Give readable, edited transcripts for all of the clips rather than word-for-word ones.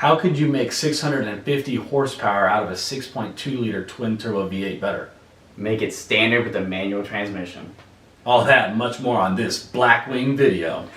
How could you make 650 horsepower out of a 6.2 liter twin turbo V8 better? Make it standard with a manual transmission. All that and much more on this Blackwing video.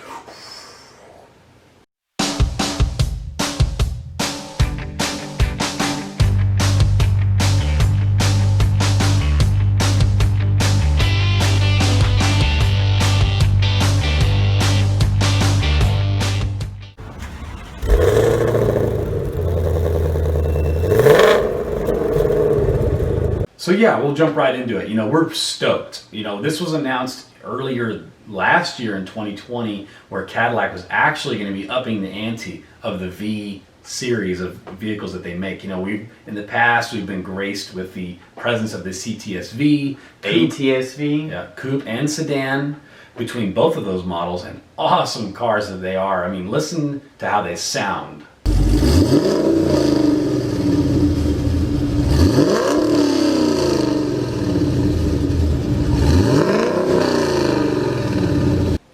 So yeah, we'll jump right into it. We're stoked. This was announced earlier last year in 2020 where Cadillac was actually going to be upping the ante of the V series of vehicles that they make. In the past we've been graced with the presence of the CTS-V, ATS-V, coupe and sedan between both of those models, and awesome cars that they are. I mean, listen to how they sound.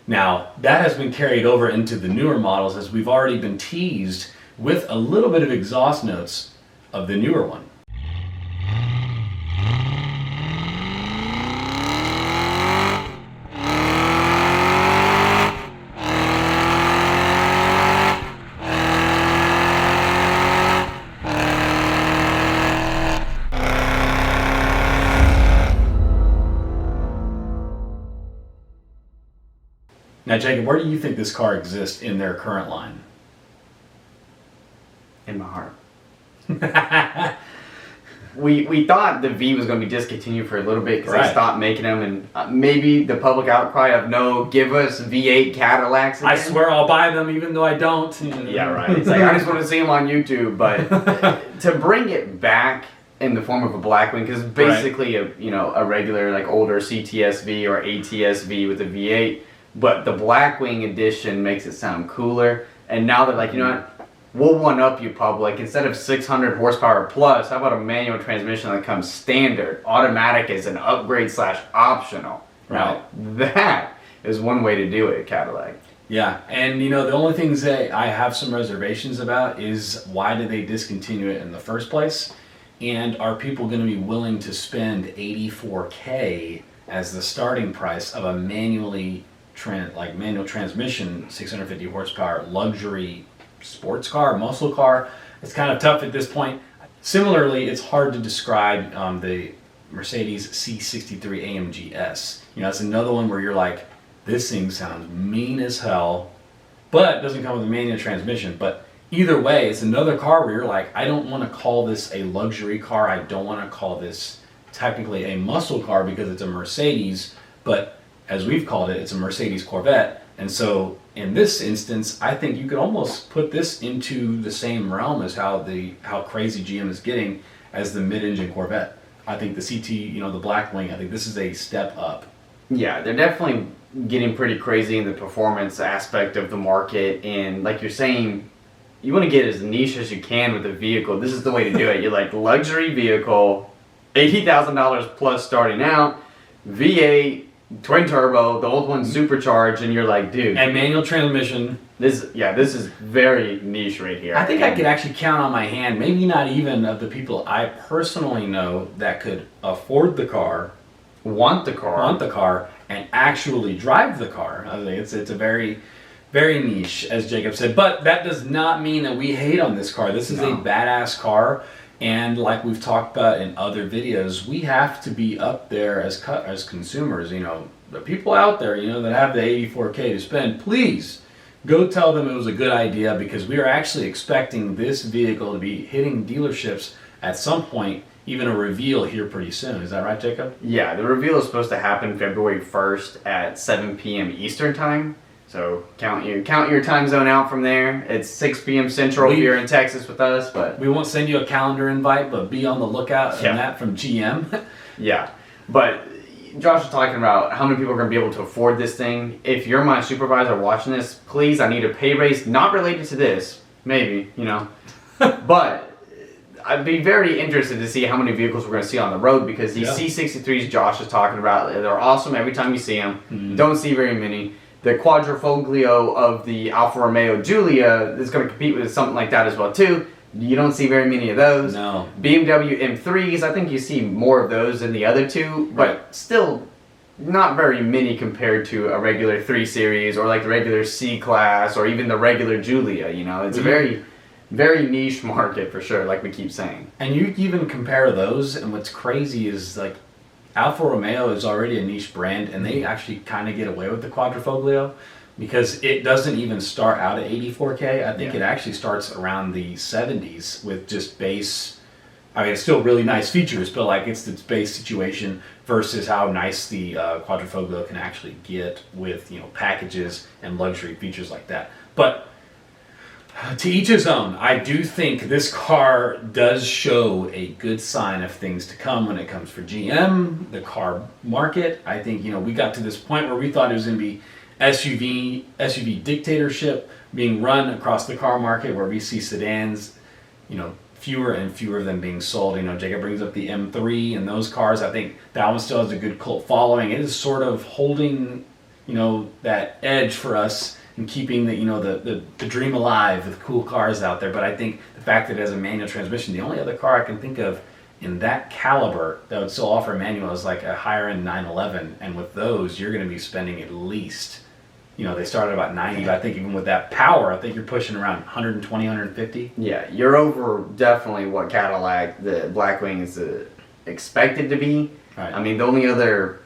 Now, that has been carried over into the newer models as we've already been teased with a little bit of exhaust notes of the newer one. Now, Jacob, where do you think this car exists in their current line? In my heart. We thought the V was going to be discontinued for a little bit because they stopped making them, and maybe the public outcry of no, give us V8 Cadillacs again. I swear I'll buy them even though I don't. Yeah, right. It's like, I just want to see them on YouTube, but to bring it back in the form of a Blackwing, because basically a regular like older CTS-V or ATS-V with a V8. But the Blackwing edition makes it sound cooler, and now they're like, you know what, we'll one-up you, public. Instead of 600 horsepower plus, how about a manual transmission that comes standard? Automatic is an upgrade / optional. Now, that is one way to do it at Cadillac. Yeah, and the only things that I have some reservations about is why did they discontinue it in the first place? And are people going to be willing to spend $84K as the starting price of a manual transmission, 650 horsepower luxury sports car, muscle car? It's kind of tough at this point. Similarly, it's hard to describe the Mercedes C63 AMG S. It's another one where you're like, this thing sounds mean as hell, but doesn't come with a manual transmission. But either way, it's another car where you're like, I don't want to call this a luxury car. I don't want to call this technically a muscle car because it's a Mercedes, but as we've called it, it's a Mercedes Corvette. And so in this instance, I think you could almost put this into the same realm as how crazy GM is getting as the mid-engine Corvette. I think the CT, the Blackwing, I think this is a step up. Yeah, they're definitely getting pretty crazy in the performance aspect of the market. And like you're saying, you want to get as niche as you can with a vehicle. This is the way to do it. You're like, luxury vehicle, $80,000 plus starting out, V8, twin turbo, the old one's supercharged, and you're like, dude. And manual transmission. This is very niche right here. I think I could actually count on my hand, maybe not even of the people I personally know that could afford the car, want the car, and actually drive the car. I think it's a very, very niche, as Jacob said. But that does not mean that we hate on this car. This is a badass car. And like we've talked about in other videos, we have to be up there as consumers. The people out there, that have the $84K to spend, please go tell them it was a good idea, because we are actually expecting this vehicle to be hitting dealerships at some point, even a reveal here pretty soon. Is that right, Jacob? Yeah, the reveal is supposed to happen February 1st at 7 p.m. Eastern time. So count your time zone out from there. It's 6 p.m. Central if you're in Texas with us, but we won't send you a calendar invite, but be on the lookout for that from GM. Yeah, but Josh was talking about how many people are going to be able to afford this thing. If you're my supervisor watching this, please, I need a pay raise, not related to this, maybe, but I'd be very interested to see how many vehicles we're going to see on the road, because these C63s Josh is talking about, they're awesome every time you see them. Don't see very many. the quadrifoglio of the Alfa Romeo Giulia is going to compete with something like that as well too. You don't see very many of those. No. BMW M3s, I think you see more of those than the other two, but Right. still not very many compared to a regular 3 Series or like the regular C-Class or even the regular Giulia, you know. It's a very, very niche market for sure, like we keep saying. And you even compare those, and what's crazy is like Alfa Romeo is already a niche brand, and they actually kind of get away with the quadrifoglio because it doesn't even start out at 84K. I think it actually starts around the 70s with just base. I mean, it's still really nice features, but like it's its base situation versus how nice the quadrifoglio can actually get with, you know, packages and luxury features like that. But to each his own. I do think this car does show a good sign of things to come when it comes for GM, the car market. I think, you know, we got to this point where we thought it was going to be SUV dictatorship being run across the car market, where we see sedans, you know, fewer and fewer of them being sold. You know, Jacob brings up the M3 and those cars. I think that one still has a good cult following. It is sort of holding, you know, that edge for us and keeping the, you know, the dream alive with cool cars out there. But I think the fact that it has a manual transmission, the only other car I can think of in that caliber that would still offer manual is like a higher end 911. And with those, you're going to be spending at least, you know, they started about 90, but I think even with that power, I think you're pushing around 120, 150. Yeah, you're over definitely what Cadillac, the Blackwing is expected to be. Right. I mean, the only other,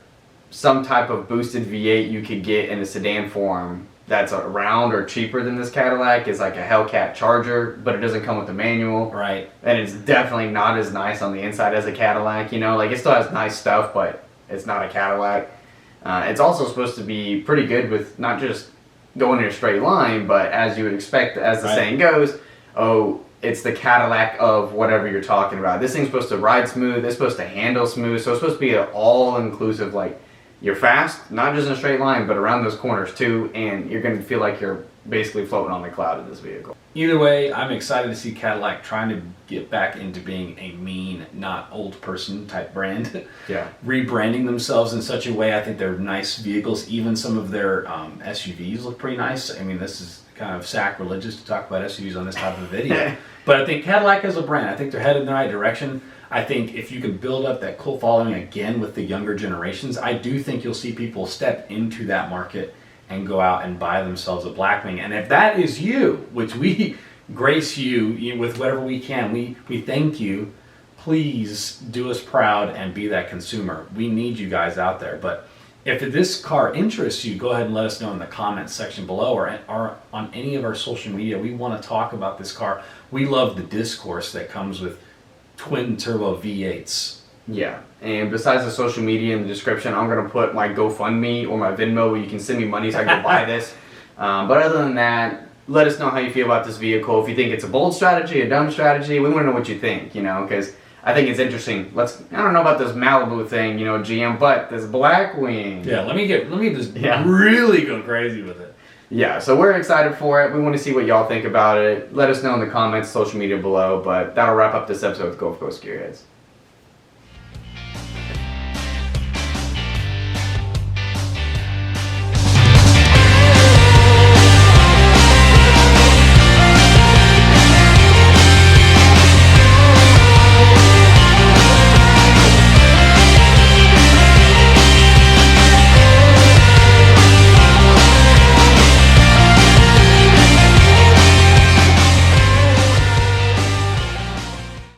some type of boosted V8 you could get in a sedan form that's around or cheaper than this Cadillac is like a Hellcat Charger, but it doesn't come with a manual. Right. And it's definitely not as nice on the inside as a Cadillac, you know, like it still has nice stuff, but it's not a Cadillac. It's also supposed to be pretty good with not just going in a straight line, but as you would expect, as the saying goes, oh, it's the Cadillac of whatever you're talking about. This thing's supposed to ride smooth, it's supposed to handle smooth, so it's supposed to be an all-inclusive, like, you're fast, not just in a straight line, but around those corners too, and you're going to feel like you're basically floating on the cloud in this vehicle. Either way, I'm excited to see Cadillac trying to get back into being a mean, not old person type brand. Yeah. Rebranding themselves in such a way. I think they're nice vehicles. Even some of their SUVs look pretty nice. I mean, this is kind of sacrilegious to talk about SUVs on this type of video. But I think Cadillac as a brand, I think they're headed in the right direction. I think if you can build up that cult following again with the younger generations, I do think you'll see people step into that market and go out and buy themselves a Blackwing. And if that is you, which we grace you with whatever we can, we thank you. Please do us proud and be that consumer. We need you guys out there. But if this car interests you, go ahead and let us know in the comments section below or on any of our social media. We want to talk about this car. We love the discourse that comes with twin turbo V8s. Yeah, and besides the social media in the description, I'm going to put my GoFundMe or my Venmo where you can send me money so I can buy this. But other than that, let us know how you feel about this vehicle. If you think it's a bold strategy, a dumb strategy, we want to know what you think, you know, because I think it's interesting. I don't know about this Malibu thing, you know, GM, but this Blackwing. Yeah, let me just really go crazy with it. Yeah, so we're excited for it. We want to see what y'all think about it. Let us know in the comments, social media below. But that'll wrap up this episode with Gulf Coast Gearheads.